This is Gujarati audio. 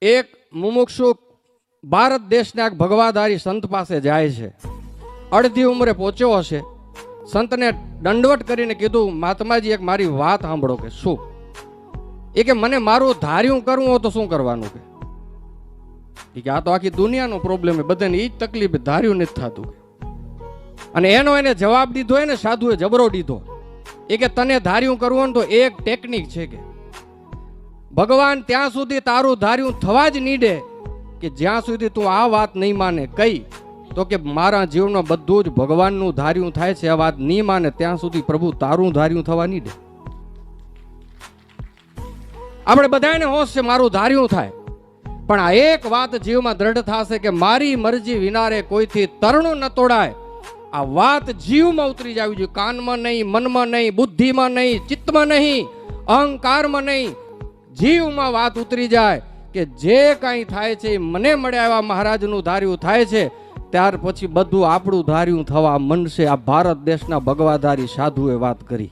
એક મુમુક્ષુ ભારત દેશના એક ભગવાધારી સંત પાસે જાય છે. અડધી ઉંમરે પહોંચ્યો હશે. સંતને દંડવટ કરીને કીધું, મહાત્માજી એક મારી વાત સાંભળો. કે શું? એ કે મને મારું ધાર્યું કરવું હોય તો શું કરવાનું? કે આ તો આખી દુનિયાનો પ્રોબ્લેમ છે, બધાને એ જ તકલીફ, ધાર્યું નથી થતું. અને એનો એને જવાબ દીધો એને સાધુએ જબરો દીધો. એ કે તને ધાર્યું કરવું હોય તો એક ટેકનિક છે કે ભગવાન ત્યાં સુધી તારું ધાર્યું થવા જ નીડે કે જ્યાં સુધી તું આ વાત નહીં માને. કઈ? તો કે મારા જીવનમાં બધું જ ભગવાનનું ધાર્યું થાય છે, આ વાત નહીં માને ત્યાં સુધી પ્રભુ તારું ધાર્યું થવા નીડે. આપણે બધાને હોશ છે મારું ધાર્યું થાય, પણ આ એક વાત જીવમાં દ્રઢ થશે કે મારી મરજી વિનારે કોઈથી તરણું ન તોડાય. આ વાત જીવમાં ઉતરી જવી જોઈએ. કાનમાં નહીં, મનમાં નહીં, બુદ્ધિમાં નહીં, ચિત્તમાં નહીં, અહંકારમાં નહીં, જીવમાં વાત ઉતરી જાય કે જે કાંઈ થાય છે મને મળ્યા એવા મહારાજનું ધાર્યું થાય છે. ત્યાર પછી બધું આપણું ધાર્યું થવા મનશે. આ ભારત દેશના ભગવાધારી સાધુએ વાત કરી.